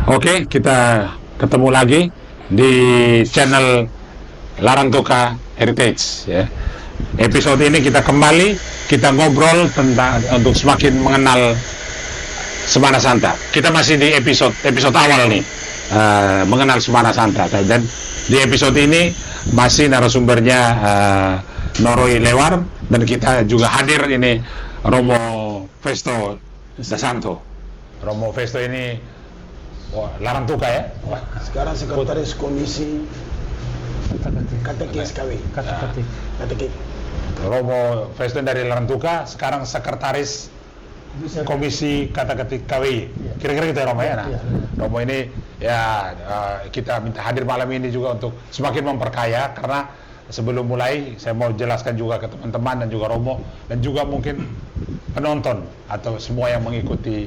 Oke, kita ketemu lagi di channel Larantuka Heritage ya. Episode ini kita kembali ngobrol tentang untuk semakin mengenal Semana Santa. Kita masih di episode awal nih, mengenal Semana Santa, dan di episode ini masih narasumbernya Noroi Lewar, dan kita juga hadir ini Romo Festo Dasanto. Romo Festo ini Larantuka ya? Sekarang sekretaris komisi katekis KW. Katekis. Romo Festo dari Larantuka, sekarang sekretaris komisi katekis KW. Kira-kira gitu ya Romo ya? Nah, Romo ini ya kita minta hadir malam ini juga untuk semakin memperkaya, karena sebelum mulai saya mau jelaskan juga ke teman-teman dan juga Romo dan juga mungkin penonton atau semua yang mengikuti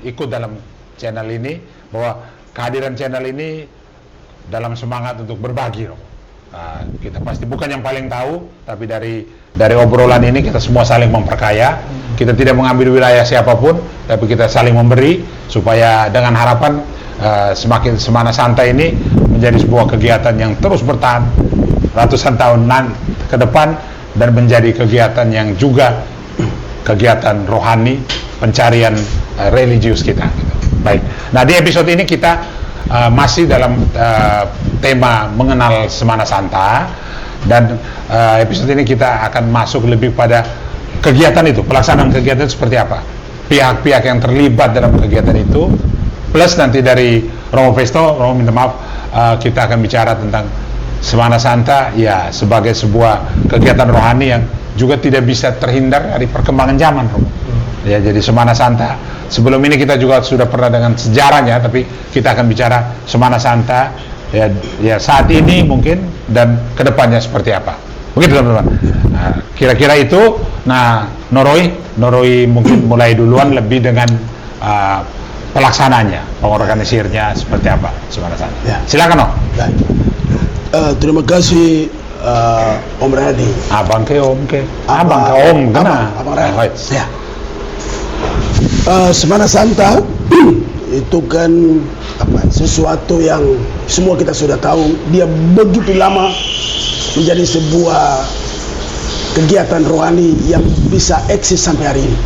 ikut dalam channel ini, bahwa kehadiran channel ini dalam semangat untuk berbagi, Romo. Kita pasti bukan yang paling tahu, tapi dari obrolan ini kita semua saling memperkaya. Kita tidak mengambil wilayah siapapun, tapi kita saling memberi, supaya dengan harapan semakin Semana Santa ini menjadi sebuah kegiatan yang terus bertahan ratusan tahun ke depan, dan menjadi kegiatan yang juga kegiatan rohani, pencarian religius kita. Baik. Nah, di episode ini kita masih dalam tema mengenal Semana Santa, dan episode ini kita akan masuk lebih pada kegiatan itu, pelaksanaan kegiatan seperti apa, pihak-pihak yang terlibat dalam kegiatan itu, plus nanti dari Romo Festo, Romo minta maaf, kita akan bicara tentang Semana Santa ya sebagai sebuah kegiatan rohani yang juga tidak bisa terhindar dari perkembangan zaman, Romo. Ya, jadi Semana Santa sebelum ini kita juga sudah pernah dengan sejarahnya, tapi kita akan bicara Semana Santa ya saat ini mungkin dan kedepannya seperti apa. Begitu teman-teman. Nah, kira-kira itu. Nah, Noroi mungkin mulai duluan lebih dengan pelaksananya, pengorganisirnya seperti apa Semana Santa. Ya. Silakan, Om. Terima kasih Om Radi. Abang ke Om kena. Abang Radi. Ya. Semana Santa itu kan sesuatu yang semua kita sudah tahu, dia begitu lama menjadi sebuah kegiatan rohani yang bisa eksis sampai hari ini.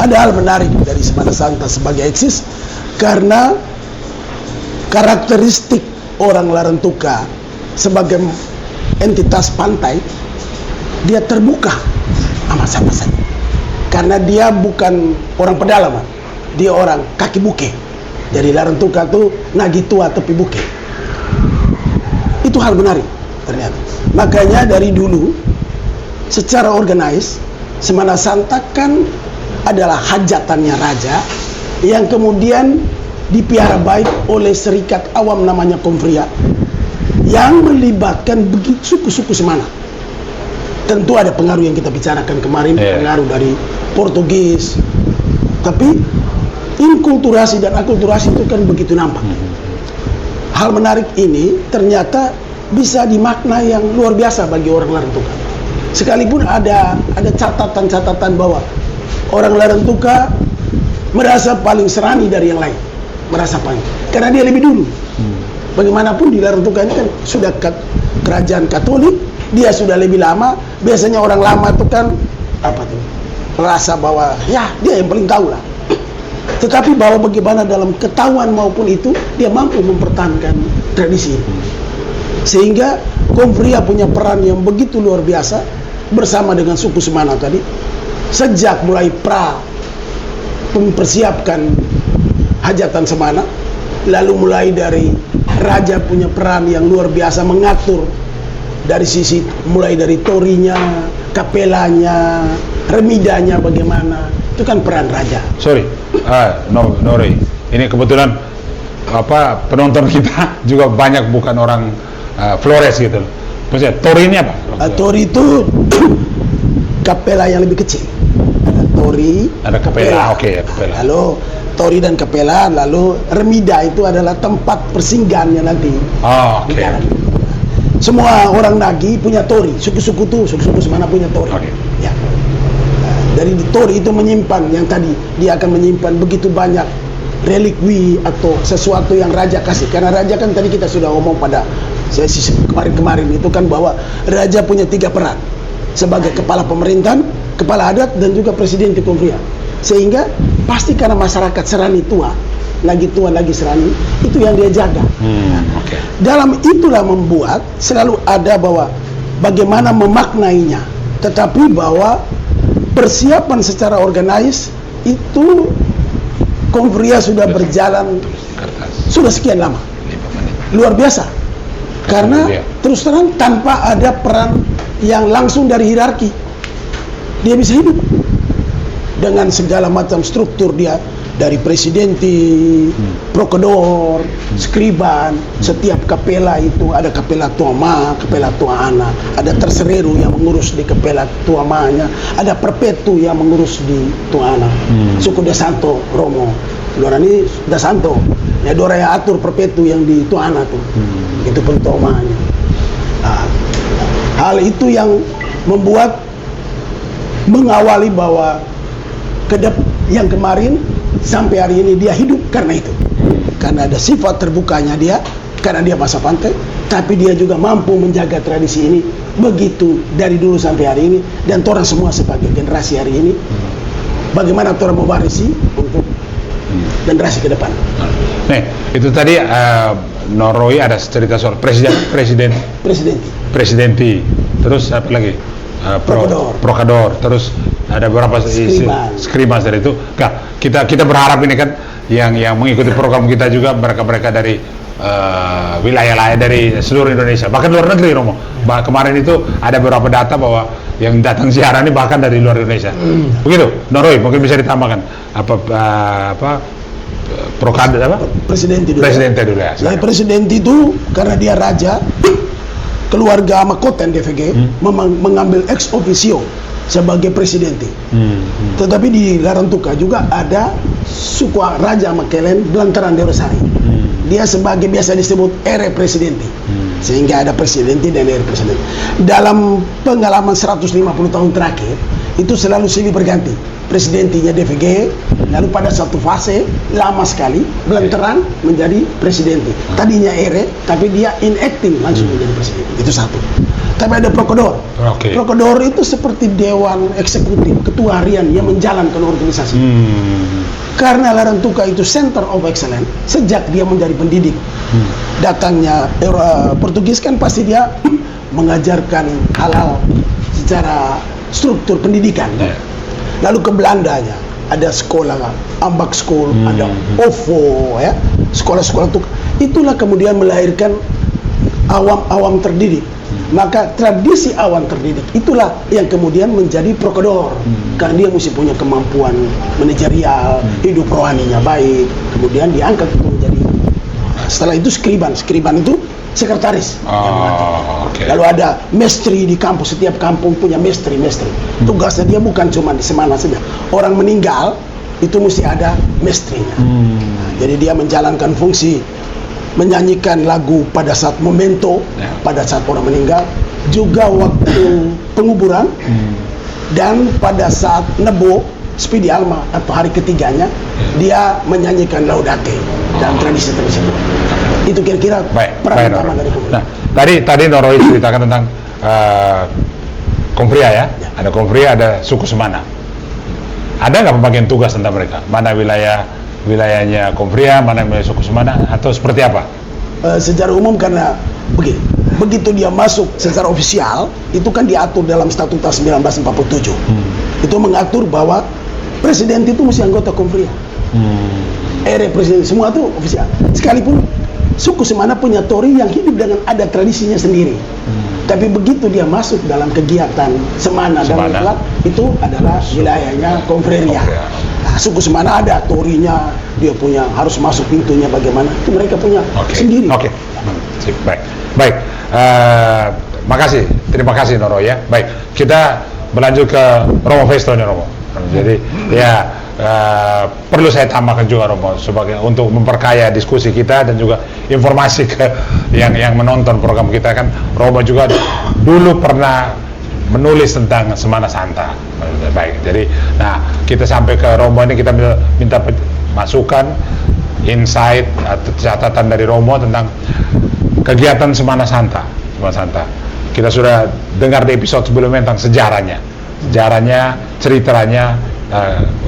Ada hal menarik dari Semana Santa sebagai eksis, karena karakteristik orang Larantuka sebagai entitas pantai, dia terbuka sama siapa saja. Karena dia bukan orang pedalaman, dia orang kaki buke. Jadi Larantuka itu nagi tua tepi buke. Itu hal menarik ternyata. Makanya dari dulu secara organize Semana Santa kan adalah hajatannya raja yang kemudian dipelihara baik oleh serikat awam namanya Konfria, yang melibatkan begitu suku-suku Semana. Tentu ada pengaruh yang kita bicarakan kemarin, pengaruh dari Portugis, tapi inkulturasi dan akulturasi itu kan begitu nampak. Hal menarik ini ternyata bisa dimakna yang luar biasa bagi orang Larantuka. Sekalipun ada catatan-catatan bahwa orang Larantuka merasa paling serani dari yang lain, merasa paling, karena dia lebih dulu. Bagaimanapun di Larantuka ini kan sudah kerajaan Katolik, dia sudah lebih lama. Biasanya orang lama itu kan merasa bahwa ya dia yang paling tahu lah. Tetapi bahwa bagaimana dalam ketahuan maupun itu dia mampu mempertahankan tradisi, sehingga Konfria punya peran yang begitu luar biasa bersama dengan suku Semana tadi, sejak mulai mempersiapkan hajatan Semana, lalu mulai dari raja punya peran yang luar biasa mengatur dari sisi mulai dari torinya, kapelanya, remidanya bagaimana, itu kan peran raja. Sorry, Noroi, ini kebetulan penonton kita juga banyak bukan orang Flores gitu. Maksudnya tori ini apa? Tori itu kapela yang lebih kecil. Ada tori, ada kapela. Oke, kapela. Lalu tori dan kapela, lalu remida itu adalah tempat persinggahannya nanti. Oh, oke. Semua orang Nagi punya tori, suku-suku Semana punya tori. Ya. Dari tori itu menyimpan yang tadi dia akan menyimpan begitu banyak relikwi atau sesuatu yang raja kasih. Karena raja kan tadi kita sudah ngomong pada sesi kemarin itu kan bahwa raja punya 3 peran sebagai kepala pemerintahan, kepala adat, dan juga presiden di Konfria. Sehingga pasti karena masyarakat Serani tua lagi Serani, itu yang dia jaga. Dalam itulah membuat selalu ada bahwa bagaimana memaknainya, tetapi bahwa persiapan secara organis itu Konfria sudah berjalan sudah sekian lama, luar biasa. Karena terus terang tanpa ada peran yang langsung dari hierarki, dia bisa hidup dengan segala macam struktur dia, dari presidenti, prokedor, skriban. Setiap kapela itu ada kapela tua ma, kapela tua ana, ada tersereru yang mengurus di kapela tua ma-nya, ada perpetu yang mengurus di tua ana. Suku Dasanto Romo, luar ini Dasanto, ya dora yang atur perpetu yang di tua ana tuh, itu pun tua ma-nya. Nah, hal itu yang membuat mengawali bahwa yang kemarin sampai hari ini dia hidup karena itu, karena ada sifat terbukanya dia, karena dia masa pantai, tapi dia juga mampu menjaga tradisi ini begitu dari dulu sampai hari ini. Dan orang semua sebagai generasi hari ini, bagaimana orang mewarisi untuk generasi ke depan. Nih, itu tadi Noroi ada cerita soal presidenti, terus apa lagi? Prokador, terus ada beberapa skribans dari itu. Nah, kita berharap ini kan yang mengikuti program kita juga mereka dari wilayah lain dari seluruh Indonesia, bahkan luar negeri, Romo. Kemarin itu ada beberapa data bahwa yang datang ziarah ini bahkan dari luar Indonesia. Begitu, Noroi mungkin bisa ditambahkan presidenti dulu ya. Presidenti itu karena dia raja, keluarga mahkota DVG mengambil ex officio sebagai presidenti. Tetapi di Larantuka juga ada suku Raja Makelen Belantaran Derosari. Dia sebagai biasa disebut ere presidenti. Sehingga ada presidenti dan ere presidenti. Dalam pengalaman 150 tahun terakhir itu selalu silih berganti. Presidentinya DVG, lalu pada satu fase lama sekali Belantaran menjadi presidenti. Tadinya ere, tapi dia inacting langsung menjadi presiden. Itu satu. Tapi ada prokedor. Prokedor itu seperti dewan eksekutif, ketua harian yang menjalankan organisasi. Karena Larantuka itu center of excellence sejak dia menjadi pendidik. Datangnya Portugis kan pasti dia mengajarkan hal-hal secara struktur pendidikan. Lalu ke Belandanya ada sekolah Ambak School, ada OVO ya, sekolah-sekolah itulah kemudian melahirkan awam-awam terdidik. Maka tradisi awam terdidik itulah yang kemudian menjadi prokedor, karena dia mesti punya kemampuan manajerial, hidup rohaninya baik, kemudian diangkat untuk menjadi. Setelah itu skriban itu sekretaris. Lalu ada mestri di kampus, setiap kampung punya mestri. Tugasnya dia bukan cuma di Semana saja. Orang meninggal itu mesti ada mestrinya. Jadi dia menjalankan fungsi menyanyikan lagu pada saat memento, pada saat orang meninggal, juga waktu penguburan, dan pada saat nebo Spidi Alma atau hari ketiganya dia menyanyikan Laudate dan tradisi tersebut. Itu kira-kira peran utama dari Konfria. Nah, tadi Noroi ceritakan tentang Konfria ya. Ada Konfria, ada suku Semana. Ada nggak pembagian tugas tentang mereka? Mana wilayahnya Konfria, mana wilayah suku Semana, atau seperti apa? Secara umum karena begitu dia masuk secara ofisial, itu kan diatur dalam Statuta 1947. Itu mengatur bahwa presiden itu mesti anggota Konfria. Ere presiden semua itu ofisial. Sekalipun suku Semana punya tori yang hidup dengan ada tradisinya sendiri. Tapi begitu dia masuk dalam kegiatan Semana dan Mutlak, itu adalah wilayahnya Konfria. Nah, suku Semana ada torinya, dia punya harus masuk pintunya bagaimana, itu mereka punya sendiri. Baik. Makasih, terima kasih Noro ya. Baik, kita berlanjut ke Romo Festo nih Romo. Jadi ya perlu saya tambahkan juga Romo sebagai untuk memperkaya diskusi kita dan juga informasi ke yang menonton program kita kan. Romo juga dulu pernah menulis tentang Semana Santa. Baik, jadi nah kita sampai ke Romo ini kita minta masukan, insight atau catatan dari Romo tentang kegiatan Semana Santa. Kita sudah dengar di episode sebelumnya tentang sejarahnya, ceritanya,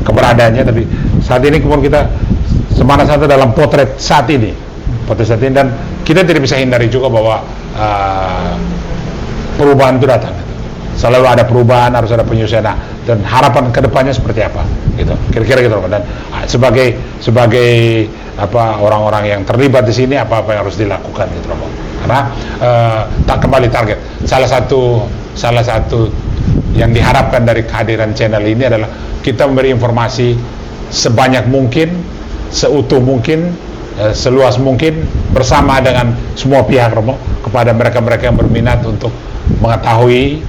keberadaannya. Tapi saat ini kemudian kita Semana Santa dalam potret saat ini, dan kita tidak bisa hindari juga bahwa perubahan itu datang. Selalu ada perubahan, harus ada penyusunan, dan harapan kedepannya seperti apa, gitu. Kira-kira gitu. Dan sebagai orang-orang yang terlibat di sini, apa yang harus dilakukan, gitu, Romo. Karena tak kembali target. Salah satu yang diharapkan dari kehadiran channel ini adalah kita memberi informasi sebanyak mungkin, seutuh mungkin, seluas mungkin, bersama dengan semua pihak, Romo, kepada mereka-mereka yang berminat untuk mengetahui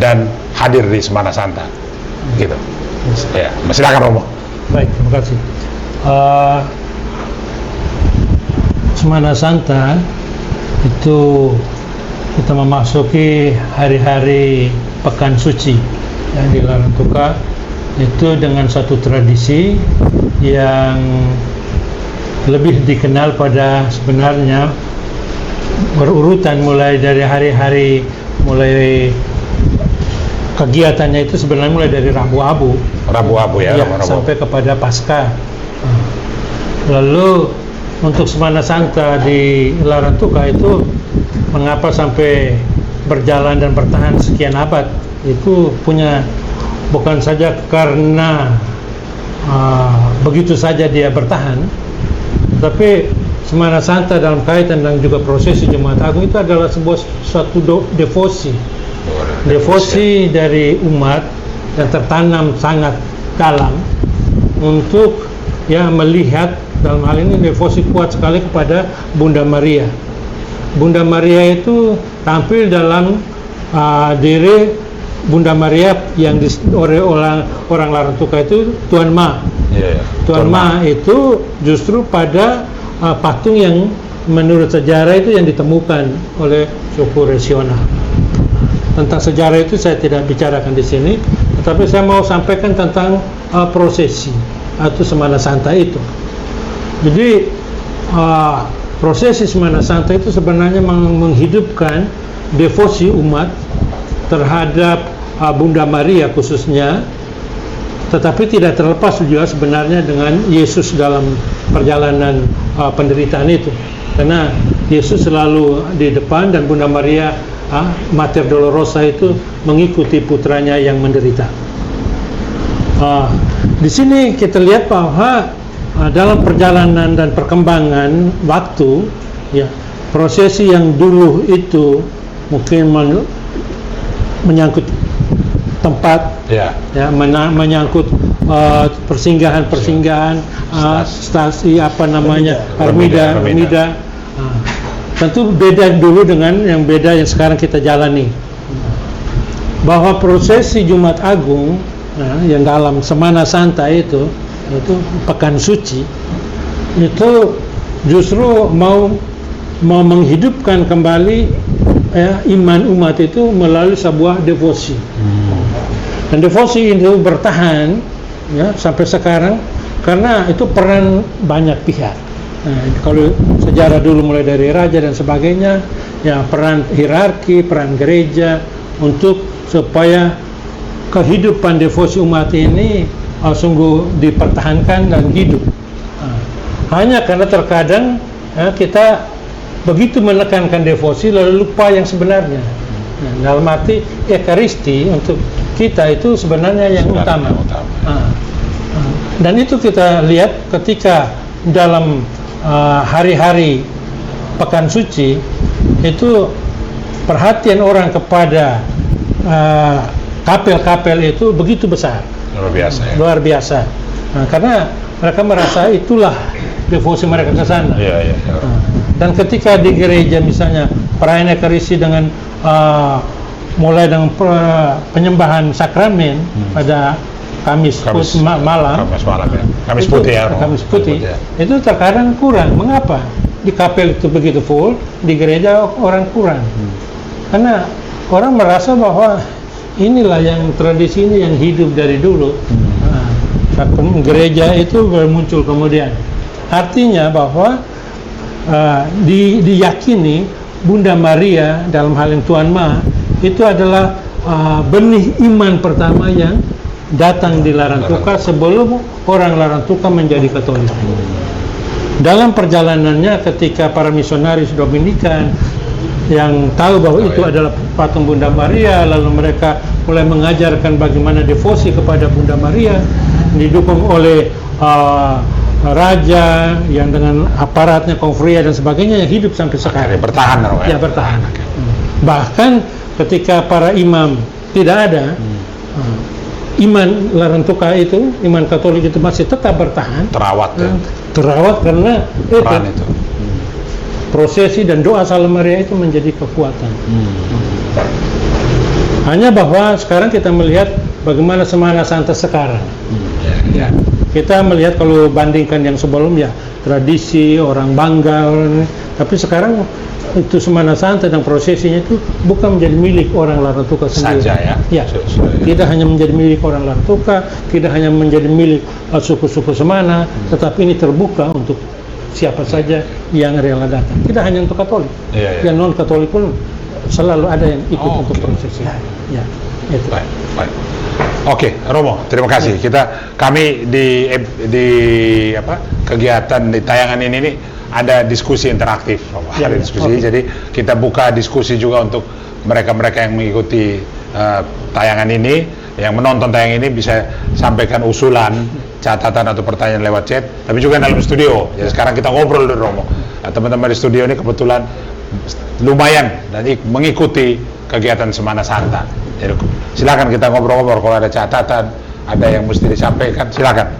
dan hadir di Semana Santa, gitu. Ya, silakan, Romo. Baik, terima kasih. Semana Santa itu kita memasuki hari-hari Pekan Suci yang di Larantuka, itu dengan satu tradisi yang lebih dikenal pada sebenarnya berurutan mulai dari hari-hari, mulai kegiatannya itu sebenarnya mulai dari Rabu Abu ya, sampai kepada Paskah. Lalu untuk Semana Santa di Larantuka itu mengapa sampai berjalan dan bertahan sekian abad, itu punya bukan saja karena begitu saja dia bertahan, tapi Semana Santa dalam kaitan dan juga prosesi Jumat Agung itu adalah suatu devosi dari umat yang tertanam sangat dalam untuk melihat, dalam hal ini devosi kuat sekali kepada Bunda Maria. Bunda Maria itu tampil dalam diri Bunda Maria yang oleh orang Larantuka itu Tuan Ma. Tuan Ma itu justru pada patung yang menurut sejarah itu yang ditemukan oleh suku Resona. Tentang sejarah itu saya tidak bicarakan di sini, tetapi saya mau sampaikan tentang prosesi atau Semana Santa itu. Jadi prosesi Semana Santa itu sebenarnya menghidupkan devosi umat terhadap Bunda Maria khususnya, tetapi tidak terlepas juga sebenarnya dengan Yesus dalam perjalanan penderitaan itu, karena Yesus selalu di depan dan Bunda Maria Mater Dolorosa itu mengikuti putranya yang menderita. Di sini kita lihat bahwa dalam perjalanan dan perkembangan waktu, prosesi yang dulu itu mungkin menyangkut tempat, menyangkut persinggahan, stasi armida. Tentu beda dulu dengan yang sekarang kita jalani. Bahwa prosesi Jumat Agung yang dalam Semana Santa itu Pekan Suci, itu justru mau menghidupkan kembali iman umat itu melalui sebuah devosi. Dan devosi itu bertahan sampai sekarang karena itu peran banyak pihak. Kalau sejarah dulu mulai dari raja dan sebagainya, peran hierarki, peran gereja untuk supaya kehidupan devosi umat ini sungguh dipertahankan dan hidup. Hanya karena terkadang kita begitu menekankan devosi lalu lupa yang sebenarnya. Dalam arti Ekaristi untuk kita itu sebenarnya yang utama. Dan itu kita lihat ketika dalam hari-hari Pekan Suci itu perhatian orang kepada kapel-kapel itu begitu besar, luar biasa. Karena mereka merasa itulah devosi mereka ke sana. Dan ketika di gereja misalnya perayaan Ekaristi dengan mulai dengan penyembahan sakramen pada Kamis malam, Kamis putih, itu terkadang kurang. Mengapa? Di kapel itu begitu full, di gereja orang kurang. Karena orang merasa bahwa inilah yang tradisi ini yang hidup dari dulu. gereja itu muncul kemudian. Artinya bahwa diyakini Bunda Maria dalam hal yang Tuan Ma itu adalah benih iman pertama yang datang di Larantuka sebelum orang Larantuka menjadi Katolik. Dalam perjalanannya ketika para misionaris Dominikan yang tahu bahwa itu adalah patung Bunda Maria, lalu mereka mulai mengajarkan bagaimana devosi kepada Bunda Maria, didukung oleh raja yang dengan aparatnya konfria dan sebagainya yang hidup sampai sekarang. Bertahan, ya bertahan. Bahkan ketika para imam tidak ada, iman Larantuka itu, iman Katolik itu masih tetap bertahan. Terawat karena itu. Prosesi dan doa Salam Maria itu menjadi kekuatan. Hanya bahwa sekarang kita melihat bagaimana Semana Santa sekarang. Kita melihat kalau bandingkan yang sebelumnya tradisi orang Banggal, tapi sekarang itu Semana Santa dan prosesinya itu bukan menjadi milik orang Larantuka sendiri. Saja ya. Tidak hanya menjadi milik orang Larantuka, tidak hanya menjadi milik suku-suku Semana, tetapi ini terbuka untuk siapa saja yang rela datang. Tidak hanya untuk Katolik, yang non Katolik pun selalu ada yang ikut untuk prosesi. Ya, itu. Baik. Oke, Romo, terima kasih. Kami di kegiatan di tayangan ini ada diskusi interaktif, Romo. Ada diskusi. Jadi kita buka diskusi juga untuk mereka-mereka yang mengikuti tayangan ini, yang menonton tayangan ini bisa sampaikan usulan, catatan atau pertanyaan lewat chat, tapi juga dalam studio. Jadi sekarang kita ngobrol dulu, Romo. Teman-teman di studio ini kebetulan lumayan dan mengikuti kegiatan Semana Santa. Jadi silakan kita ngobrol-ngobrol, kalau ada catatan, ada yang mesti disampaikan, silakan.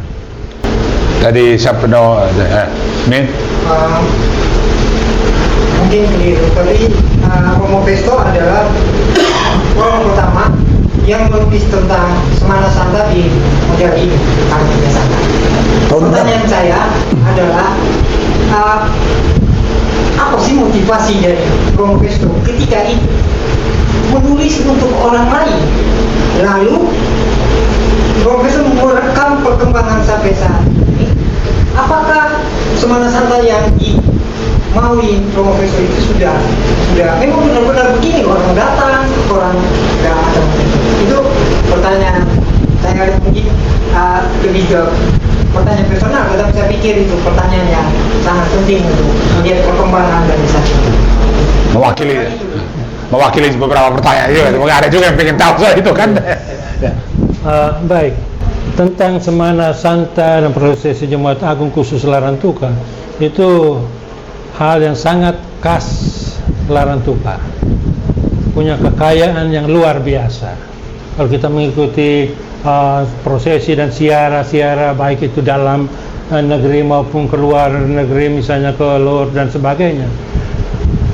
Tadi siapa Min? Mungkin keliru, tapi Romo Pesto adalah orang pertama yang menulis tentang Semana Santa di model ini, Karya Santa. Pertanyaan saya adalah apa sih motivasi dari Romo Pesto ketika itu menulis untuk orang lain, lalu Romo Pesto merekam perkembangan sampai saat ini? Apakah Semana Santa yang dimaui Romo Pesto itu sudah memang benar-benar begini, orang datang, orang nggak ada? Itu pertanyaan saya, mungkin lebih ke pertanyaan personal, tetapi saya pikir itu pertanyaan yang sangat penting untuk melihat perkembangan dari sana. Mewakili beberapa pertanyaan juga, mungkin ada juga yang pengen tahu soal itu kan. Baik, tentang Semana Santa dan prosesi Jumat Agung khusus Larantuka itu hal yang sangat khas Larantuka, punya kekayaan yang luar biasa. Kalau kita mengikuti prosesi dan siara baik itu dalam negeri maupun keluar negeri, misalnya ke Lourdes dan sebagainya,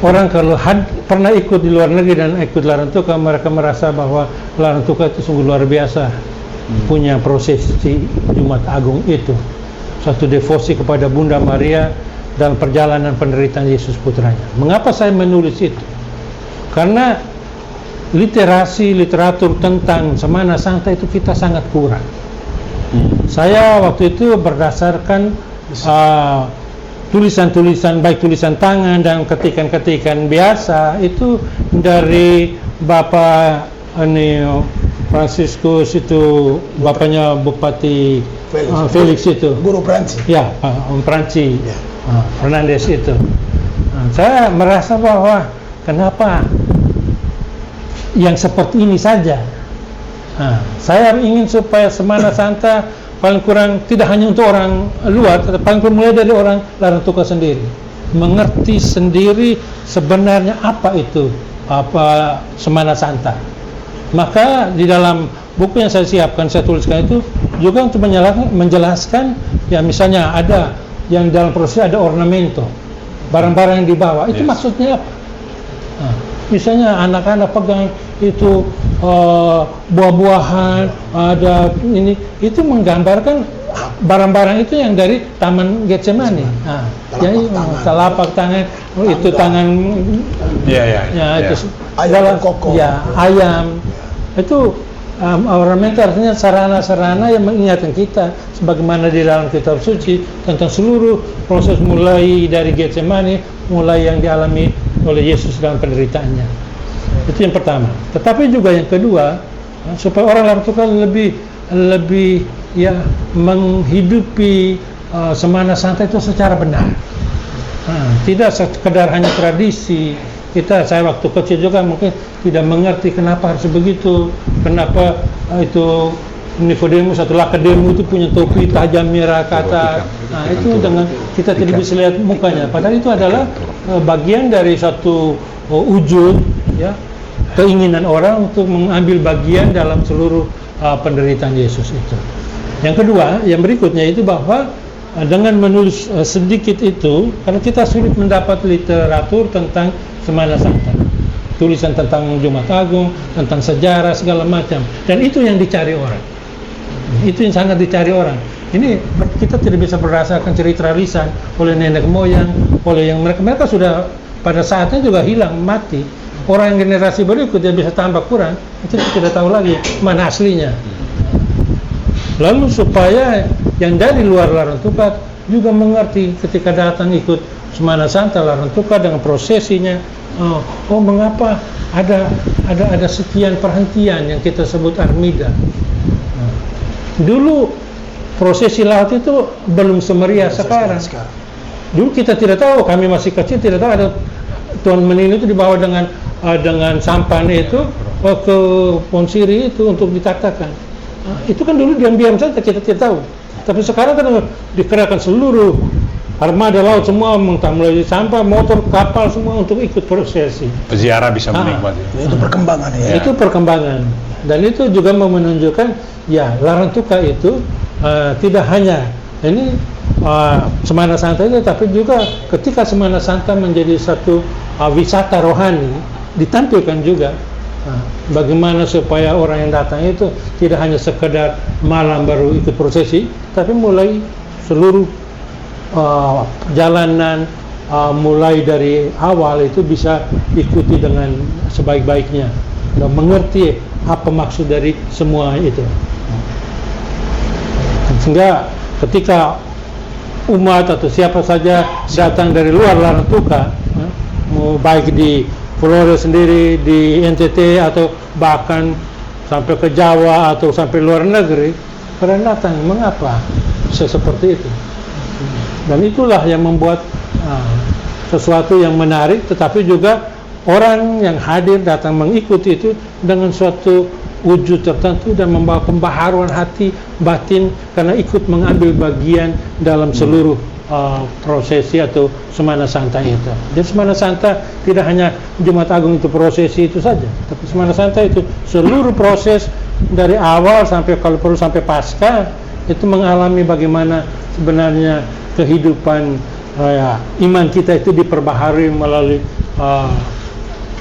orang kalau pernah ikut di luar negeri dan ikut Larantuka, mereka merasa bahwa Larantuka itu sungguh luar biasa. Punya prosesi Jumat Agung itu suatu devosi kepada Bunda Maria dan perjalanan penderitaan Yesus putranya. Mengapa saya menulis itu? Karena literatur tentang Semana Santa itu kita sangat kurang. Saya waktu itu berdasarkan tulisan-tulisan, baik tulisan tangan dan ketikan-ketikan biasa itu dari Bapak Franciscus itu, bapaknya Bupati Felix itu, Guru Prancis. Ya, Om Prancis, Fernandes itu. Saya merasa bahwa kenapa yang seperti ini saja. Saya ingin supaya Semana Santa paling kurang tidak hanya untuk orang luar, tetapi paling kurang mulai dari orang Larantuka sendiri, mengerti sendiri sebenarnya apa itu Semana Santa. Maka di dalam buku yang saya siapkan, saya tuliskan itu juga untuk menjelaskan, ya misalnya ada yang dalam proses ada ornamento, barang-barang yang dibawa, itu maksudnya apa? Misalnya anak-anak pegang itu buah-buahan, ada ini, itu menggambarkan barang-barang itu yang dari Taman Getsemani. Telapak tangan, itu tangan, itu ayam koko, ayam. Itu ornamental artinya sarana-sarana yang mengingatkan kita sebagaimana di dalam kitab suci tentang seluruh proses mulai dari Getsemani, mulai yang dialami oleh Yesus dalam penderitaannya. Itu yang pertama. Tetapi juga yang kedua, supaya orang lakukan lebih ya menghidupi semana santai itu secara benar. Tidak sekedar hanya tradisi. Saya waktu kecil juga mungkin tidak mengerti kenapa harus begitu, kenapa itu Nikodemus atau Lakedemu itu punya topi tajam merah kata. Itu dengan kita tidak bisa lihat mukanya, padahal itu adalah bagian dari satu wujud ya keinginan orang untuk mengambil bagian dalam seluruh penderitaan Yesus itu. Yang kedua, yang berikutnya itu bahwa dengan menulis sedikit itu, karena kita sulit mendapat literatur tentang Semana Santa, tulisan tentang Jumat Agung, tentang sejarah segala macam, dan itu yang dicari orang. Itu yang sangat dicari orang. Ini kita tidak bisa berdasarkan cerita lisan oleh nenek moyang, oleh yang mereka sudah pada saatnya juga hilang, mati. Orang yang generasi berikut yang bisa tambah kurang, itu tidak tahu lagi mana aslinya. Lalu supaya yang dari luar Larantuka juga mengerti ketika datang ikut Semana Santa Larantuka dengan prosesinya, mengapa ada sekian perhentian yang kita sebut armida. Dulu prosesi laut itu belum semeriah sekarang. Dulu kita tidak tahu, kami masih kecil tidak tahu ada Tuan Menino itu dibawa dengan sampan itu ke Ponsiri itu untuk ditaktakan. Itu kan dulu diam-diam saja kita tidak tahu. Tapi sekarang kan dikerahkan seluruh armada laut semua, mulai sampah, motor, kapal semua untuk ikut prosesi. Peziarah bisa menikmati. Itu perkembangan ya. Itu perkembangan. Dan itu juga menunjukkan ya Larantuka itu tidak hanya ini Semana Santa itu, tapi juga ketika Semana Santa menjadi satu wisata rohani, ditampilkan juga bagaimana supaya orang yang datang itu tidak hanya sekedar malam baru ikut prosesi, tapi mulai seluruh jalanan mulai dari awal itu bisa ikuti dengan sebaik-baiknya dan mengerti apa maksud dari semua itu. Sehingga ketika umat atau siapa saja datang dari luar Larantuka, baik di Flores sendiri, di NTT atau bahkan sampai ke Jawa atau sampai luar negeri, pada datang. Mengapa seperti itu? Dan itulah yang membuat sesuatu yang menarik, tetapi juga orang yang hadir datang mengikuti itu dengan suatu wujud tertentu dan membawa pembaharuan hati batin karena ikut mengambil bagian dalam seluruh prosesi atau Semana Santa itu. Jadi Semana Santa tidak hanya Jumat Agung itu prosesi itu saja, tapi Semana Santa itu seluruh proses dari awal sampai kalau perlu sampai Paskah itu mengalami bagaimana sebenarnya kehidupan iman kita itu diperbaharui melalui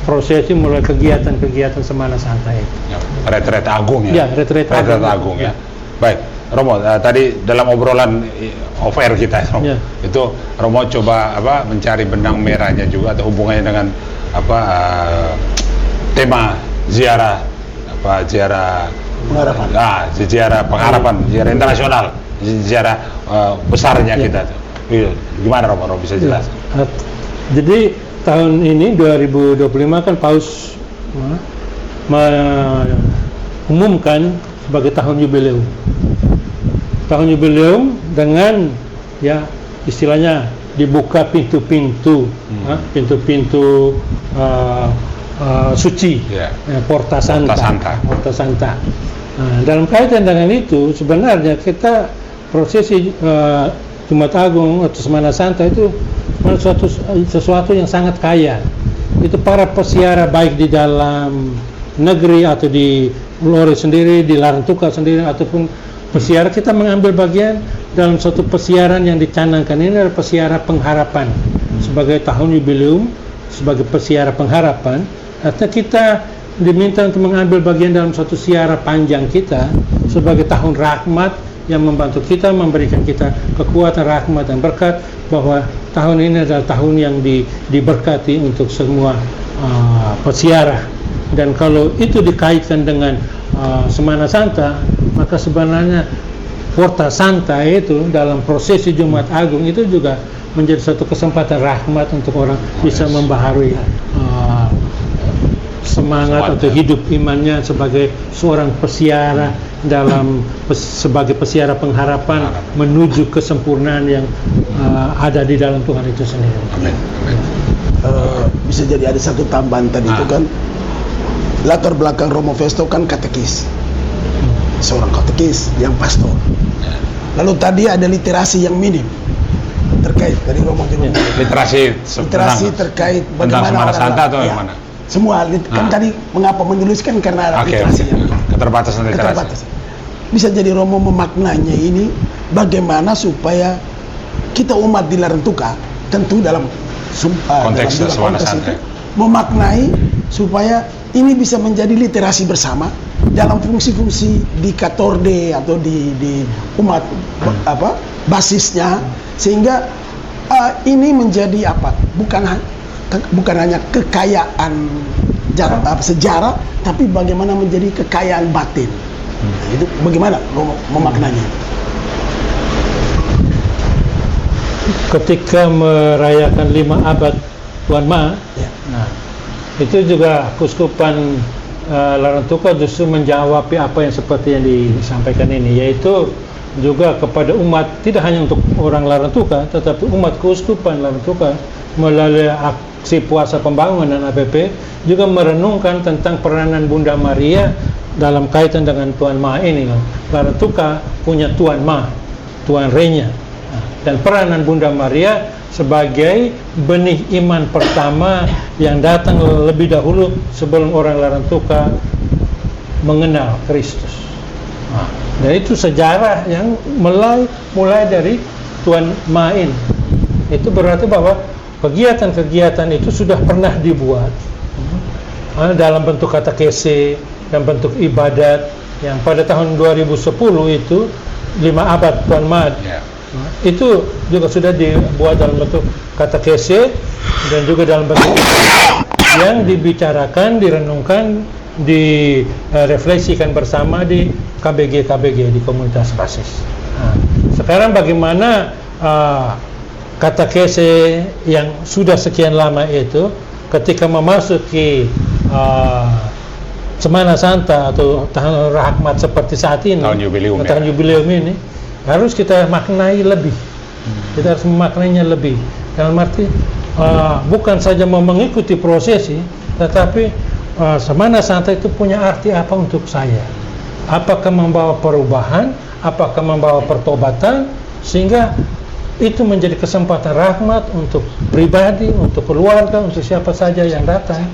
prosesi, mulai kegiatan-kegiatan Semana Santa itu. Retret Agung ya. Ya, retret Agung ya. Baik, Romo, tadi dalam obrolan off-air kita, Romo, itu Romo coba mencari benang merahnya juga atau hubungannya dengan tema ziarah pengharapan. Ziarah pengharapan, ziarah internasional, ziarah besarnya kita. Gimana Romo bisa jelas? Jadi tahun ini 2025 kan Paus mengumumkan sebagai tahun jubileum. Tahun jubileum dengan ya istilahnya dibuka pintu-pintu, pintu-pintu suci, Porta Santa. Dalam kaitan dengan itu sebenarnya kita prosesi Jumat Agung atau Semana Santa itu sesuatu yang sangat kaya. Itu para pesiara baik di dalam negeri atau di Flores sendiri, di Larantuka sendiri ataupun pesiara, kita mengambil bagian dalam suatu pesiaran yang dicanangkan. Ini adalah pesiara pengharapan. Sebagai tahun jubileum, sebagai pesiara pengharapan, artinya kita diminta untuk mengambil bagian dalam suatu siara panjang kita sebagai tahun rahmat yang membantu kita, memberikan kita kekuatan, rahmat dan berkat, bahwa tahun ini adalah tahun yang diberkati untuk semua pesiara. Dan kalau itu dikaitkan dengan Semana Santa, maka sebenarnya Porta Santa itu dalam prosesi Jumat Agung itu juga menjadi suatu kesempatan rahmat untuk orang bisa membaharui semangat atau hidup imannya sebagai seorang pesiara sebagai pesiara pengharapan menuju kesempurnaan yang ada di dalam Tuhan itu sendiri. Amin. Bisa jadi ada satu tambahan tadi itu kan, latar belakang Romo Festo kan katekis, seorang katekis yang pastor. Lalu tadi ada literasi yang minim terkait dari Romo Jerome. Literasi terkait tentang bagaimana Semana orang Santa atau ya, yang mana? Semua kan tadi mengapa menuliskan karena ada literasi yang keterbatasan literasi. Bisa jadi Romo memaknanya ini bagaimana supaya kita umat di Larantuka tentu dalam konteks Semana Santa memaknai supaya ini bisa menjadi literasi bersama dalam fungsi-fungsi di katorde atau di umat basisnya, sehingga ini menjadi bukan hanya kekayaan sejarah, tapi bagaimana menjadi kekayaan batin. Nah, itu bagaimana memaknanya? Ketika merayakan 5 abad Tuan Ma, nah, itu juga Keuskupan Larantuka justru menjawab apa yang seperti yang disampaikan ini, yaitu juga kepada umat, tidak hanya untuk orang Larantuka, tetapi umat Keuskupan Larantuka melalui aksi puasa pembangunan APP juga merenungkan tentang peranan Bunda Maria dalam kaitan dengan Tuan Ma ini. Larantuka punya Tuan Ma, Tuan Renya, dan peranan Bunda Maria sebagai benih iman pertama yang datang lebih dahulu sebelum orang Larantuka mengenal Kristus. Dan itu sejarah yang mulai dari Tuan Ma ini. Itu berarti bahwa kegiatan-kegiatan itu sudah pernah dibuat dalam bentuk katekese dan bentuk ibadat yang pada tahun 2010 itu 5 abad Tuan Ma. Itu juga sudah dibuat dalam bentuk katekese dan juga dalam bentuk yang dibicarakan, direnungkan, direfleksikan bersama di KBG di komunitas basis. Sekarang bagaimana katekese yang sudah sekian lama itu ketika memasuki Semana Santa atau tahun rahmat seperti saat ini, tahun jubileum ini, harus kita maknai lebih. Kita harus memaknainya lebih. Dalam arti bukan saja mau mengikuti prosesi, tetapi Semana Santa itu punya arti apa untuk saya? Apakah membawa perubahan? Apakah membawa pertobatan? Sehingga itu menjadi kesempatan rahmat untuk pribadi, untuk keluarga, untuk siapa saja yang datang,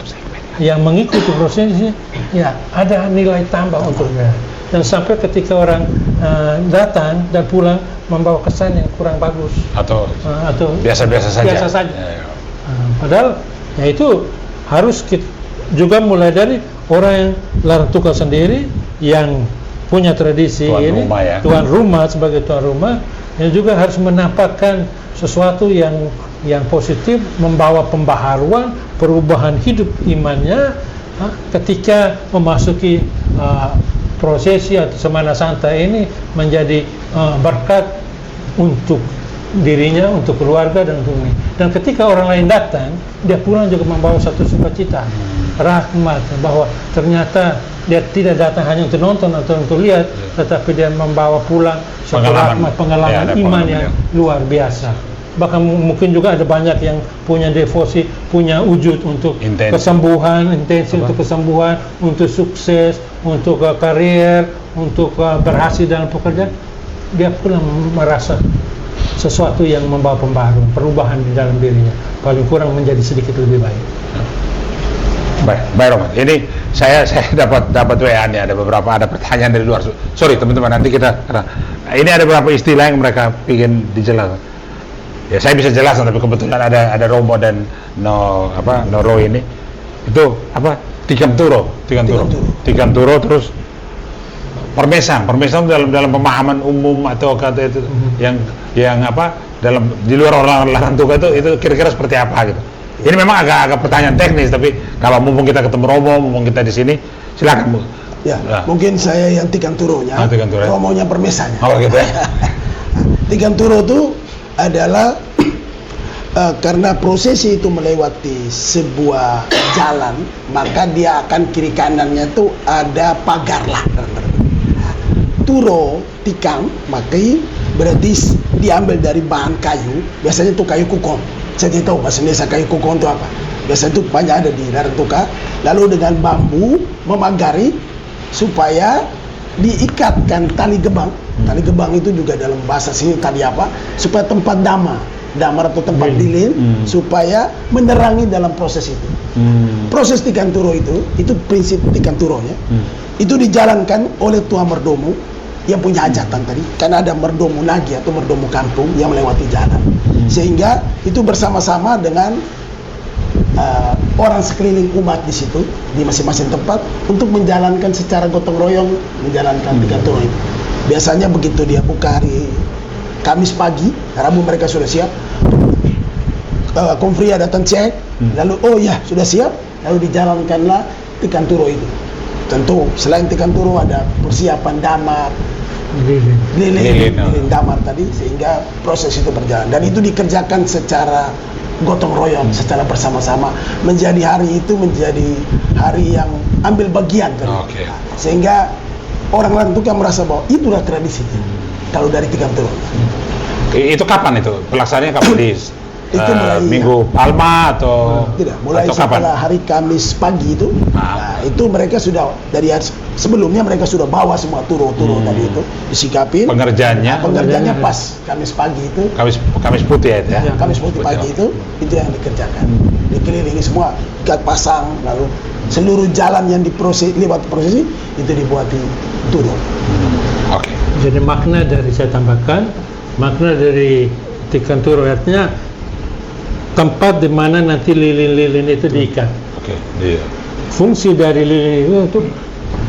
yang mengikuti prosesi, ya ada nilai tambah untuknya. Dan sampai ketika orang datang dan pulang membawa kesan yang kurang bagus atau biasa-biasa saja. Padahal ya itu harus kita juga mulai dari orang yang Larantuka sendiri yang punya tradisi tuan rumah sebagai tuan rumah, yang juga harus menampakkan sesuatu yang positif, membawa pembaharuan, perubahan hidup imannya ketika memasuki prosesi atau Semana Santa ini menjadi berkat untuk dirinya, untuk keluarga, dan untuk ini. Dan ketika orang lain datang, dia pulang juga membawa satu sukacita, rahmat, bahwa ternyata dia tidak datang hanya untuk nonton atau untuk lihat, tetapi dia membawa pulang satu rahmat, pengalaman iman yang luar biasa. Bahkan mungkin juga ada banyak yang punya devosi, punya wujud untuk kesembuhan, intensi untuk kesembuhan, untuk sukses, untuk karier, untuk berhasil dalam pekerjaan. Dia pulang merasa sesuatu yang membawa pembaharuan, perubahan di dalam dirinya, paling kurang menjadi sedikit lebih baik. Baik Roman. Ini saya dapat WA-nya, ada pertanyaan dari luar. Sorry teman-teman, nanti karena ini ada beberapa istilah yang mereka ingin dijelaskan. Ya saya bisa jelaskan, tapi kebetulan ada Romo dan Noro ini itu tikam turo terus permesang dalam pemahaman umum atau kata itu yang dalam di luar orang Larantuka itu kira-kira seperti apa gitu. Ini memang agak pertanyaan teknis, tapi kalau mumpung kita ketemu Romo, mumpung kita di sini, silakan Ya, Nah. mungkin saya yang Tikanturo-nya, Tikanturo. Romonya Permesanya. Oh gitu ya. Tikanturo itu adalah karena prosesi itu melewati sebuah jalan, maka dia akan kiri kanannya itu ada pagar lah. Turo, tikam, makai berarti diambil dari bahan kayu, biasanya itu kayu kukon. Saya tidak tahu bahasa Indonesia kayu kukon itu apa. Biasanya itu banyak ada di Larantuka. Lalu dengan bambu memagari supaya diikatkan tali gebang. Tali gebang itu juga dalam bahasa sini tali apa? Supaya tempat damar atau tempat lilin, supaya menerangi dalam proses itu. Proses Tikanturo itu prinsip Tikanturonya. Itu dijalankan oleh Tuan Merdomo yang punya hajatan tadi, karena ada merdomo nagi atau merdomo kampung yang melewati jalan, sehingga itu bersama-sama dengan orang sekeliling umat di situ di masing-masing tempat untuk menjalankan secara gotong royong menjalankan Tikanturo itu. Biasanya begitu dia buka hari Kamis pagi, Rabu mereka sudah siap. Konfria datang cek, lalu oh ya sudah siap, lalu dijalankanlah Tikanturo itu. Tentu selain Tikanturo ada persiapan damar, lilin damar tadi, sehingga proses itu berjalan dan itu dikerjakan secara gotong royong, secara bersama-sama, menjadi hari itu menjadi hari yang ambil bagian tadi. Sehingga orang Larantuka merasa bahwa itulah tradisi kalau dari Tikanturo. Itu kapan itu pelaksanaannya, kapan di Itu mulai Minggu Palma atau tidak, mulai atau setelah kapan? hari Kamis pagi itu. Nah, itu mereka sudah dari hari sebelumnya mereka sudah bawa semua turo tadi itu disikapin. Pengerjaannya pas Kamis pagi itu. Kamis putih ya. Kamis putih pagi itu yang dikerjakan. Dikelilingi semua, ikat pasang, lalu seluruh jalan yang lewat prosesi itu dibuat di turo. Oke. Jadi makna dari saya tambahkan, makna dari Tikanturo artinya tempat di mana nanti lilin-lilin itu diikat. Oke. Iya. Fungsi dari lilin itu untuk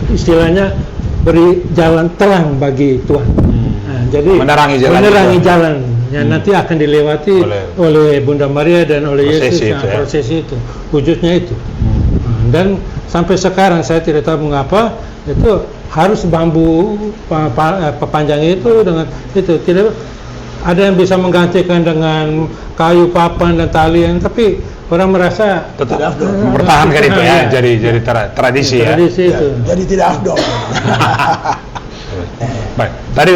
istilahnya beri jalan terang bagi Tuhan. Nah, jadi menerangi jalan yang nanti akan dilewati oleh Bunda Maria dan oleh Yesus. Prosesi itu, wujudnya itu. Dan sampai sekarang saya tidak tahu mengapa itu harus bambu panjang itu dengan itu tidak. Ada yang bisa menggantikan dengan kayu papan dan talian, tapi orang merasa tetap mempertahankan itu ya, jadi tradisi ya. Itu. Jadi tidak afdol. Baik, tadi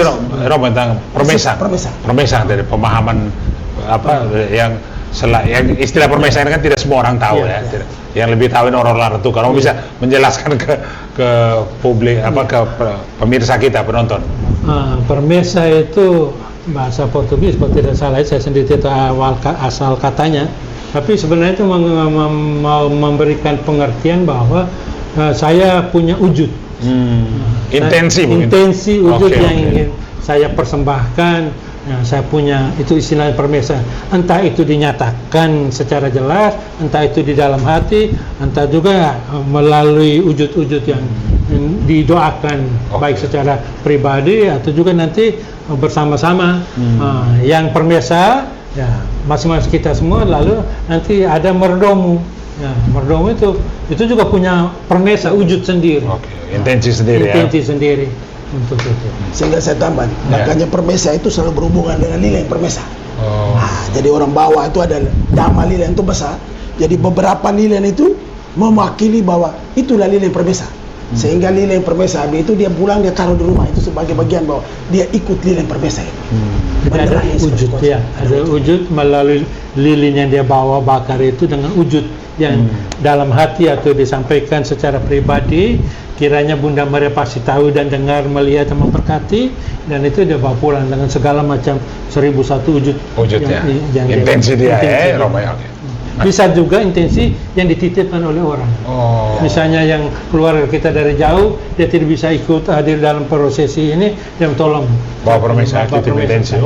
Romo tentang permesa dari pemahaman apa yang istilah permesa ini kan tidak semua orang tahu ya. Yang lebih tahu ini orang Larantuka. Kamu bisa menjelaskan ke publik ke pemirsa kita, penonton. Permesa itu bahasa Portugis, kalau tidak salah saya sendiri tidak asal katanya, tapi sebenarnya itu mau memberikan pengertian bahwa saya punya wujud, intensi wujud yang ingin saya persembahkan. Nah, saya punya itu istilah permesa, entah itu dinyatakan secara jelas, entah itu di dalam hati, entah juga melalui wujud-wujud yang didoakan baik secara pribadi atau juga nanti bersama-sama. Yang permesa ya masing-masing kita semua, lalu nanti ada merdomo. Ya, merdomo itu juga punya permesa wujud sendiri. Intensi sendiri untuk itu. Sehingga saya tambah, makanya permesa itu selalu berhubungan dengan lilin permesa. Jadi orang bawah itu ada dama lilin itu besar. Jadi beberapa lilin itu mewakili bahwa itulah lilin permesa. Sehingga lilin permesa itu dia pulang dia taruh di rumah itu sebagai bagian bahwa dia ikut lilin permesa itu. Jadi ada wujud ya, ada wujud melalui lilin yang dia bawa bakar itu dengan wujud yang dalam hati atau disampaikan secara pribadi. Kiranya Bunda Maria pasti tahu dan dengar, melihat dan memberkati, dan itu dia bawa pulang dengan segala macam 1001 wujud yang intensi dia Romo. Bisa juga intensi yang dititipkan oleh orang. Misalnya yang keluarga kita dari jauh, dia tidak bisa ikut hadir dalam prosesi ini, dia tolong bawa permesa, titip intensi.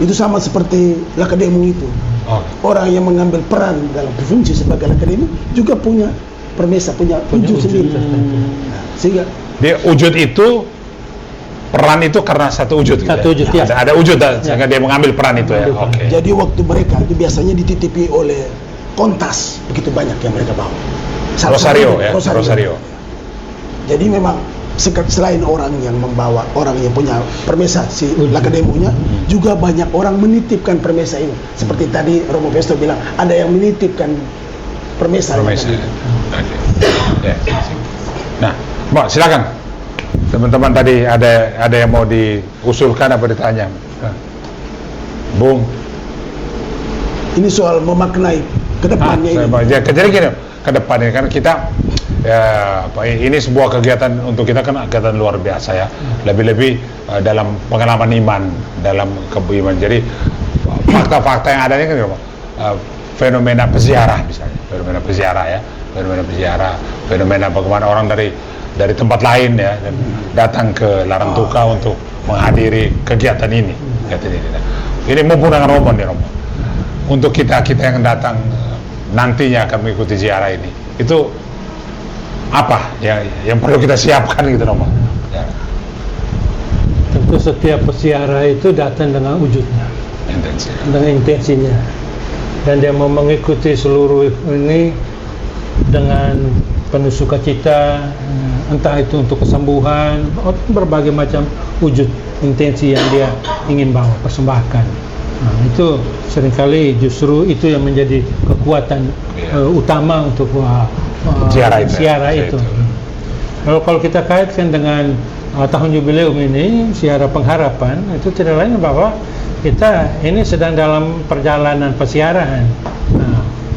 Itu sama seperti lakademu itu. Orang yang mengambil peran dalam fungsi sebagai lakademu juga punya permesa, punya wujud sendiri. Sehingga dia wujud itu, peran itu karena satu wujud. Ada wujud sehingga dia mengambil peran itu ya. Jadi waktu mereka itu biasanya dititipi oleh kontas, begitu banyak yang mereka bawa. Rosario. Jadi memang selain orang yang membawa, orang yang punya permesa si Lakademunya, juga banyak orang menitipkan permesa ini. Seperti tadi Romo Festo bilang, ada yang menitipkan permesa. Ya. Nah, Mbak silakan. Teman-teman tadi ada yang mau diusulkan apa ditanya? Bung. Ini soal memaknai kedepannya ini. Jadi gini, ke depan ini kan kita ini sebuah kegiatan untuk kita kan kegiatan luar biasa ya. Lebih-lebih dalam pengalaman iman, dalam keiman. Jadi fakta-fakta yang adanya kan fenomena peziarah misalnya, fenomena peziarah, fenomena bagaimana orang dari tempat lain ya dan datang ke Larantuka untuk menghadiri kegiatan ini. Ini mumpung dengan Romo nih Romo. Untuk kita yang datang nantinya akan mengikuti ziarah ini, itu apa yang perlu kita siapkan gitu Romo? Ya. Tentu setiap peziarah itu datang dengan wujudnya, dengan intensinya, dan dia mau mengikuti seluruh ini dengan penuh sukacita, entah itu untuk kesembuhan, berbagai macam wujud intensi yang dia ingin bawa, persembahkan. Nah, itu seringkali justru itu yang menjadi kekuatan utama untuk ziarah itu. Lalu kalau kita kaitkan dengan tahun jubileum ini, ziarah pengharapan, itu tidak lain bahwa kita ini sedang dalam perjalanan peziarahan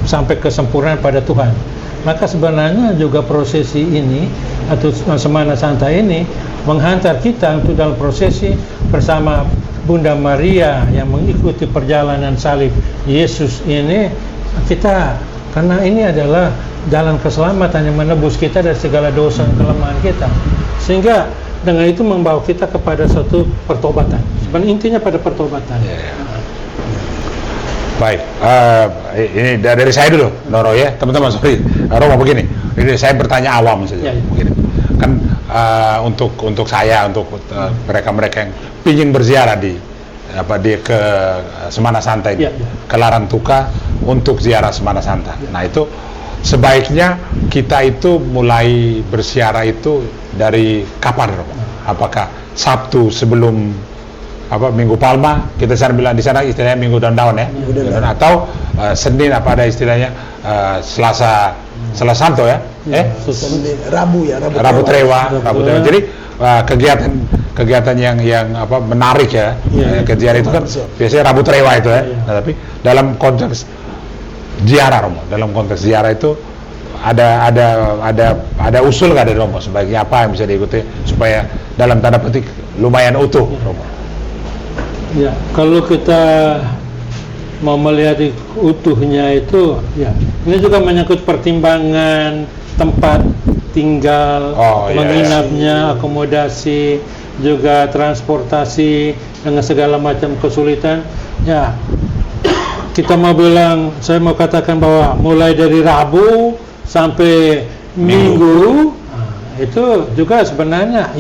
sampai kesempurnaan pada Tuhan. Maka sebenarnya juga prosesi ini atau Semana Santa ini menghantar kita untuk dalam prosesi bersama Bunda Maria yang mengikuti perjalanan salib Yesus ini, kita karena ini adalah jalan keselamatan yang menebus kita dari segala dosa dan kelemahan kita, sehingga dengan itu membawa kita kepada suatu pertobatan. Sebenarnya intinya pada pertobatan. Baik, ini dari saya dulu, Noro ya, teman-teman. Sorry, Romo begini. Ini saya bertanya awam saja. Begini. Kan untuk saya, untuk mereka-mereka yang ingin berziarah ke Semana Santa ini, ke Larantuka untuk ziarah Semana Santa. Nah itu sebaiknya kita itu mulai berziarah itu dari kapan, Romo? Apakah Sabtu sebelum Minggu Palma, kita bilang di sana istilahnya Minggu daun-daun ya, atau Senin ada istilahnya Selasa Santo ya, Rabu Trewa. Jadi kegiatan yang menarik ya, kegiatan itu kan biasanya Rabu Trewa itu ya. Nah, tapi dalam konteks ziarah Romo, dalam konteks ziarah itu ada usul nggak dari Romo sebaiknya apa yang bisa diikuti supaya dalam tanda petik lumayan utuh Romo? Ya, kalau kita mau melihat utuhnya itu, ya, ini juga menyangkut pertimbangan tempat tinggal, menginapnya, akomodasi, juga transportasi dengan segala macam kesulitan. Ya, kita mau bilang, saya mau katakan bahwa mulai dari Rabu sampai Minggu, itu juga sebenarnya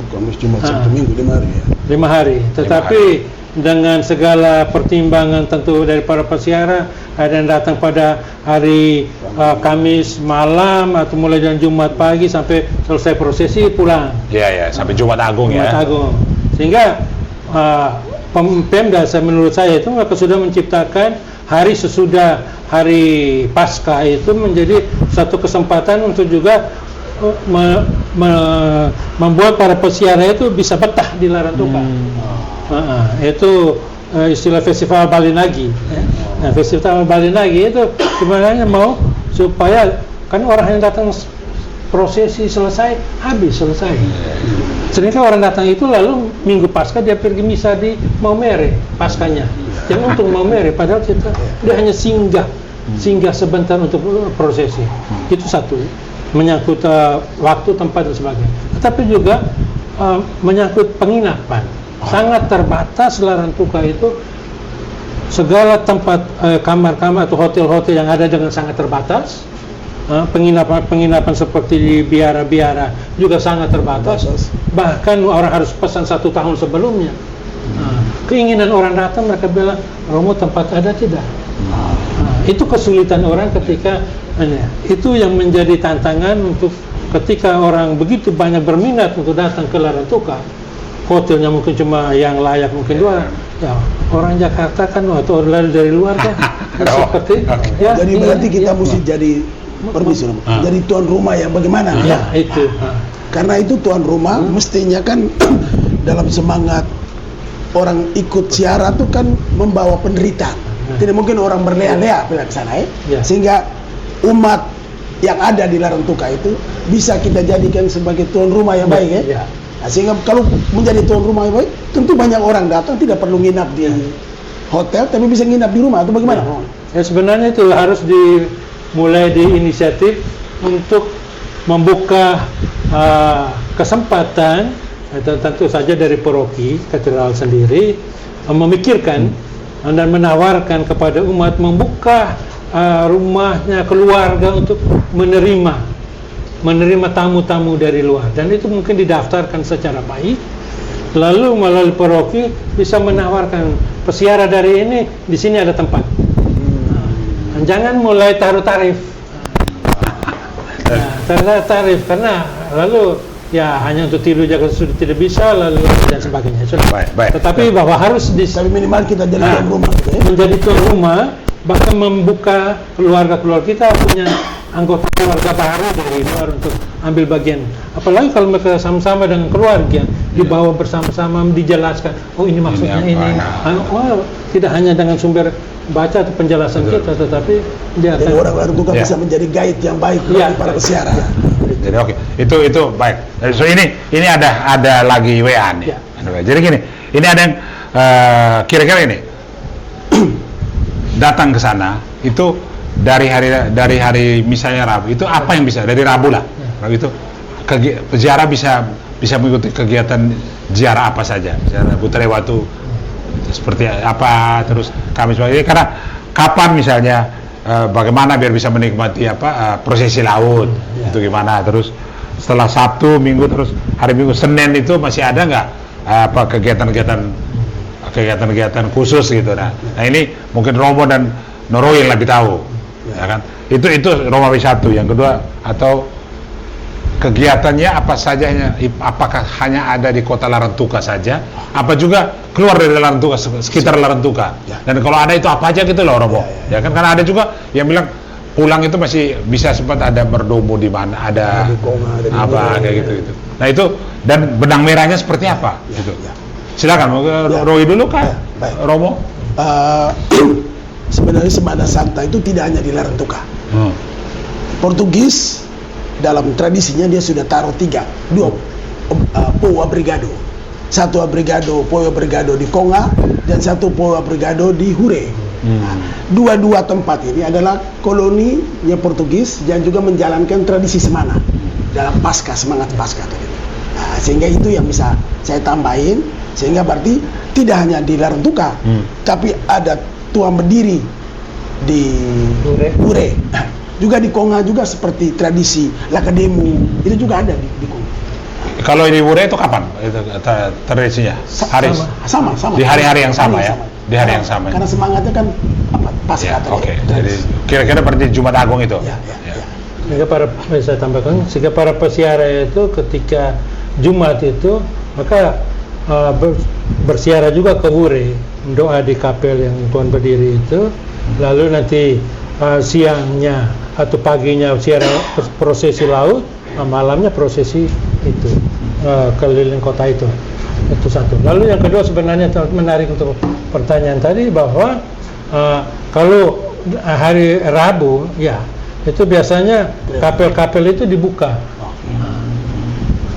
Kamis, Jumat, Sabtu, Minggu 5 hari ya. 5 hari, tetapi dengan segala pertimbangan tentu dari para peziarah, ada yang datang pada hari Kamis malam atau mulai dari Jumat pagi sampai selesai prosesi pulang. Iya, sampai Jumat Agung ya. Jumat Agung. Sehingga Pemda menurut saya itu mereka sudah menciptakan hari sesudah hari Paskah itu menjadi satu kesempatan untuk juga membuat para peziarah itu bisa betah di Larantuka. Itu istilah festival Balinagi. Nah, festival Balinagi itu sebenarnya mau supaya kan orang yang datang prosesi selesai. Seringkali orang datang itu lalu Minggu Paskah dia pergi misa di Maumere Paskahnya. Jangan untuk Maumere, padahal dia hanya singgah sebentar untuk prosesi. Itu satu. Menyangkut waktu, tempat dan sebagainya. Tetapi juga menyangkut penginapan. Sangat terbatas Larantuka itu, segala tempat kamar-kamar atau hotel-hotel yang ada dengan sangat terbatas. Penginapan seperti di biara-biara juga sangat terbatas. Bahkan orang harus pesan 1 tahun sebelumnya. Keinginan orang datang, mereka bilang, Romo tempat ada tidak? Itu kesulitan orang ketika itu yang menjadi tantangan untuk ketika orang begitu banyak berminat untuk datang ke Larantuka, hotelnya mungkin cuma yang layak mungkin dua, ya orang Jakarta kan atau dari luar kan seperti ya. Jadi berarti kita mesti jadi permisi, jadi tuan rumah yang bagaimana? Ya, itu. Karena itu tuan rumah mestinya kan dalam semangat orang ikut ziarah itu kan membawa penderitaan. Tidak mungkin orang berlea-lea ke sana Ya. Sehingga umat yang ada di Larantuka itu bisa kita jadikan sebagai tuan rumah yang baik Ya. Nah, sehingga kalau menjadi tuan rumah yang baik, tentu banyak orang datang tidak perlu nginap di hotel, tapi bisa nginap di rumah atau bagaimana? Ya sebenarnya itu harus dimulai di inisiatif untuk membuka kesempatan, tentu saja dari paroki katedral sendiri memikirkan dan menawarkan kepada umat membuka rumahnya, keluarga untuk menerima tamu-tamu dari luar, dan itu mungkin didaftarkan secara baik, lalu melalui paroki bisa menawarkan pesiara dari ini di sini ada tempat. Jangan mulai taruh tarif. Taruh tarif karena lalu ya hanya untuk tidur jaga sudah tidak bisa, lalu dan sebagainya. Sudah. Baik. Tetapi bahwa harus Tapi minimal kita jadi tuan rumah gitu ya. menjadi tuan rumah, bahkan membuka keluarga-keluarga kita punya anggota keluarga baru dari luar untuk ambil bagian. Apalagi kalau mereka sama-sama dengan keluarga, dibawa bersama-sama, dijelaskan, oh ini maksudnya ini. Tidak hanya dengan sumber baca atau penjelasan kita, tetapi dia Jadi akan orang Larantuka bisa menjadi guide yang baik bagi para peziarah. Jadi oke, itu baik. So ini ada lagi WA nih. Ya. Jadi gini, ini ada yang kira-kira ini datang ke sana itu dari hari misalnya Rabu itu apa yang bisa dari Rabu lah. Rabu itu peziarah bisa mengikuti kegiatan ziarah apa saja. Misalnya Putra Lewatu seperti apa, terus Kamis pagi, karena kapan misalnya bagaimana biar bisa menikmati prosesi laut itu gimana, terus setelah Sabtu, Minggu, terus hari Minggu, Senin itu masih ada nggak kegiatan khusus gitu. Nah ini mungkin Romo dan Noro yang lebih tahu, ya kan? Itu Romawi 1. Yang kedua, atau kegiatannya apa saja, apakah hanya ada di kota Larantuka saja, apa juga keluar dari Larantuka, sekitar Larantuka, dan kalau ada itu apa aja gitu loh Romo, ya kan? Karena ada juga yang bilang pulang itu masih bisa sempat ada merdomo di mana, ada apa kayak gitu. Nah itu, dan benang merahnya seperti apa gitu. Silakan Roy dulu kan, Romo. Sebenarnya Semana Santa itu tidak hanya di Larantuka. Portugis dalam tradisinya dia sudah taruh dua Pou Abrigado. Satu Abrigado, Pou Abrigado di Konga, dan satu Pou Abrigado di Hure. Dua-dua tempat ini adalah koloninya Portugis dan juga menjalankan tradisi semana dalam Paskah, semangat Paskah tadi. Nah, sehingga itu yang bisa saya tambahin, sehingga berarti tidak hanya di Larantuka, tapi ada tuan berdiri di Hure. Juga di Konga juga seperti tradisi Lakademu itu juga ada di Konga. Kalau di Hure itu kapan itu tradisinya? Sama. Di hari-hari yang sama ya. Di hari yang sama. Karena semangatnya kan Paskah. Oke. Jadi kira-kira berarti Jumat Agung itu. Ya. Saya tambahkan, sehingga para peziarah itu ketika Jumat itu maka bersiarah juga ke Hure, doa di kapel yang Tuhan berdiri itu, lalu nanti siangnya atau paginya siarah prosesi laut, malamnya prosesi itu keliling kota itu satu. Lalu yang kedua, sebenarnya menarik untuk pertanyaan tadi bahwa kalau hari Rabu ya itu biasanya kapel-kapel itu dibuka.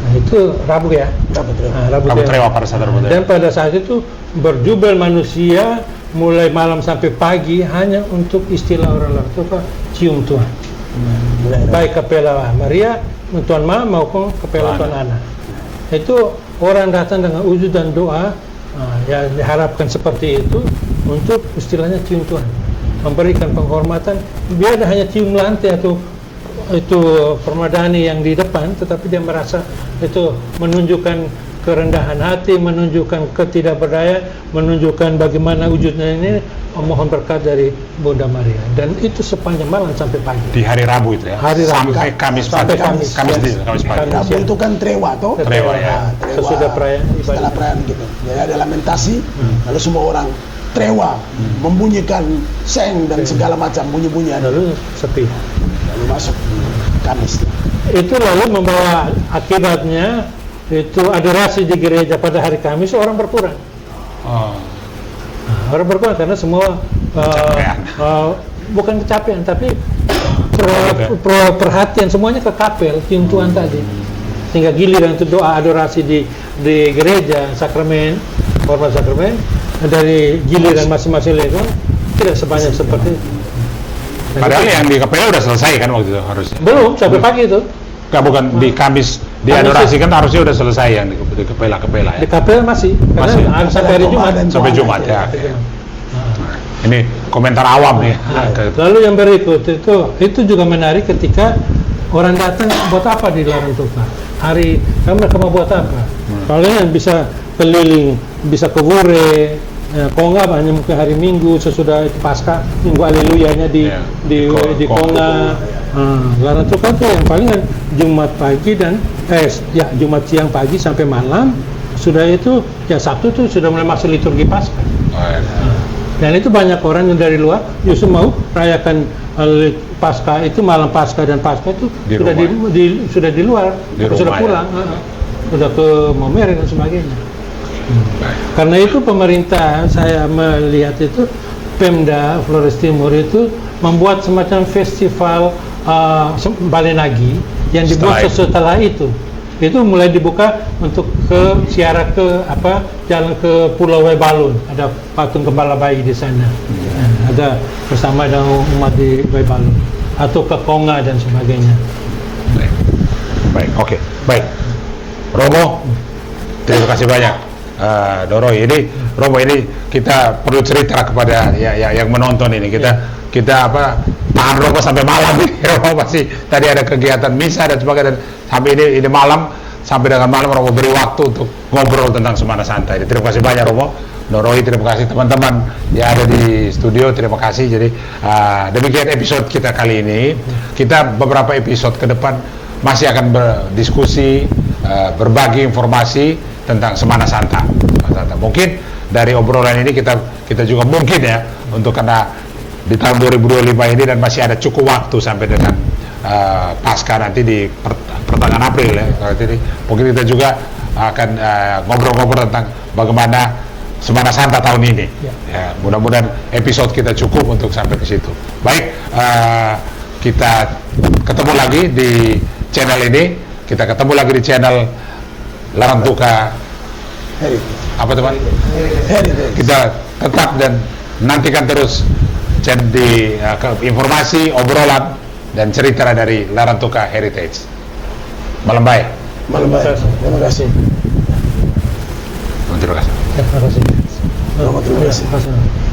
Itu Rabu ya. Rabu Trewa pada saat Rabu. Dan pada saat itu berjubel manusia mulai malam sampai pagi hanya untuk istilah orang Larantuka cium Tuhan. Baik Kapela Maria, Tuan Ma maupun Kapela Tuan Ana. Itu orang datang dengan wujud dan doa, ya diharapkan seperti itu untuk istilahnya cium Tuhan, memberikan penghormatan. Biar hanya cium lantai atau itu permadani yang di depan, tetapi dia merasa itu menunjukkan kerendahan hati, menunjukkan ketidakberdayaan, menunjukkan bagaimana wujudnya ini, mohon berkat dari Bunda Maria. Dan itu sepanjang malam sampai pagi. Di hari Rabu itu ya. Hari Rabu. Sampai Kamis Sampai pagi. Kamis. Kamis pagi. Kamis. Rabu itu kan trewa toh. Trewa, ya. Nah, trewa. Sesudah perayaan ibadah. Setelah perayaan gitu. Jadi ada lamentasi, lalu semua orang trewa, membunyikan seng dan segala macam bunyi-bunyian. Lalu sepi. Lalu masuk Kamis. Itu lalu membawa akibatnya itu adorasi di gereja pada hari Kamis orang berkurang. Oh. Nah, orang berkurang karena semua Kecapean. bukan kecapean tapi Gitu. perhatian semuanya ke kapel pintuan tadi, sehingga giliran itu doa adorasi di gereja sakramen, hormat sakramen dari giliran masing-masing lego tidak sebanyak seperti itu. Dan Padahal itu yang di kapela udah selesai kan waktu itu harusnya. belum sampai pagi itu. Enggak, bukan di Kamis di Kamis adorasi itu. kan harusnya udah selesai yang di kapela-kapela Di ya. kapel masih, karena Masih. harus sampai hari Jumat. Sampai Jumat ya. Sampai Jumat. Ini komentar awam nih. Nah, lalu yang berikut itu juga menarik ketika orang datang buat apa di Larang Tuka. Hari mereka mau buat apa? Kalian bisa keliling, bisa ke Wure, kalau nggak hanya mungkin hari Minggu sesudah itu Paskah, Minggu Haleluyanya Ya, di Konga. Larang Tuka itu yang palingan Jumat pagi dan Jumat siang pagi sampai malam. Sudah itu ya Sabtu itu sudah mulai masuk liturgi Paskah. Oh, ya. Dan itu banyak orang yang dari luar justru mau rayakan Paskah itu, malam Paskah dan Paskah itu Di sudah rumah. sudah di luar, Di sudah rumah, ya. pulang, sudah ke Momere dan sebagainya. Karena itu pemerintah, saya melihat itu Pemda Flores Timur itu membuat semacam festival Balenagi yang dibuat setelah itu mulai dibuka untuk ke ziarah ke jalan ke Pulau Webalun, ada patung gembala bayi di sana. Ada bersama dengan umat di Webalun atau ke Konga dan sebagainya. Baik, oke, baik. Romo, terima kasih banyak. Doroy, Romo ini kita perlu cerita kepada yang menonton ini. Kita tahan rokok sampai malam ini. Romo pasti tadi ada kegiatan misa dan sebagainya, dan sampai ini malam, sampai dengan malam Romo beri waktu untuk ngobrol tentang Semana Santa ini. Terima kasih banyak Romo. Doroy, terima kasih teman-teman yang ada di studio, terima kasih. Jadi demikian episode kita kali ini. Kita beberapa episode ke depan masih akan berdiskusi, berbagi informasi tentang Semana Santa. Mungkin dari obrolan ini kita juga mungkin ya, untuk karena di tahun 2025 ini dan masih ada cukup waktu sampai dengan Paskah nanti di pertengahan April ya. Jadi mungkin kita juga akan ngobrol-ngobrol tentang bagaimana Semana Santa tahun ini. Ya, mudah-mudahan episode kita cukup untuk sampai ke situ. Baik, kita ketemu lagi di channel ini. Kita ketemu lagi di channel Larang Tuka. Apa teman? Kita tetap dan nantikan terus di informasi, obrolan dan cerita dari Larang Tuka Heritage. Malam baik. Malam baik. Terima kasih. Terima Terima kasih. kasih. Terima kasih.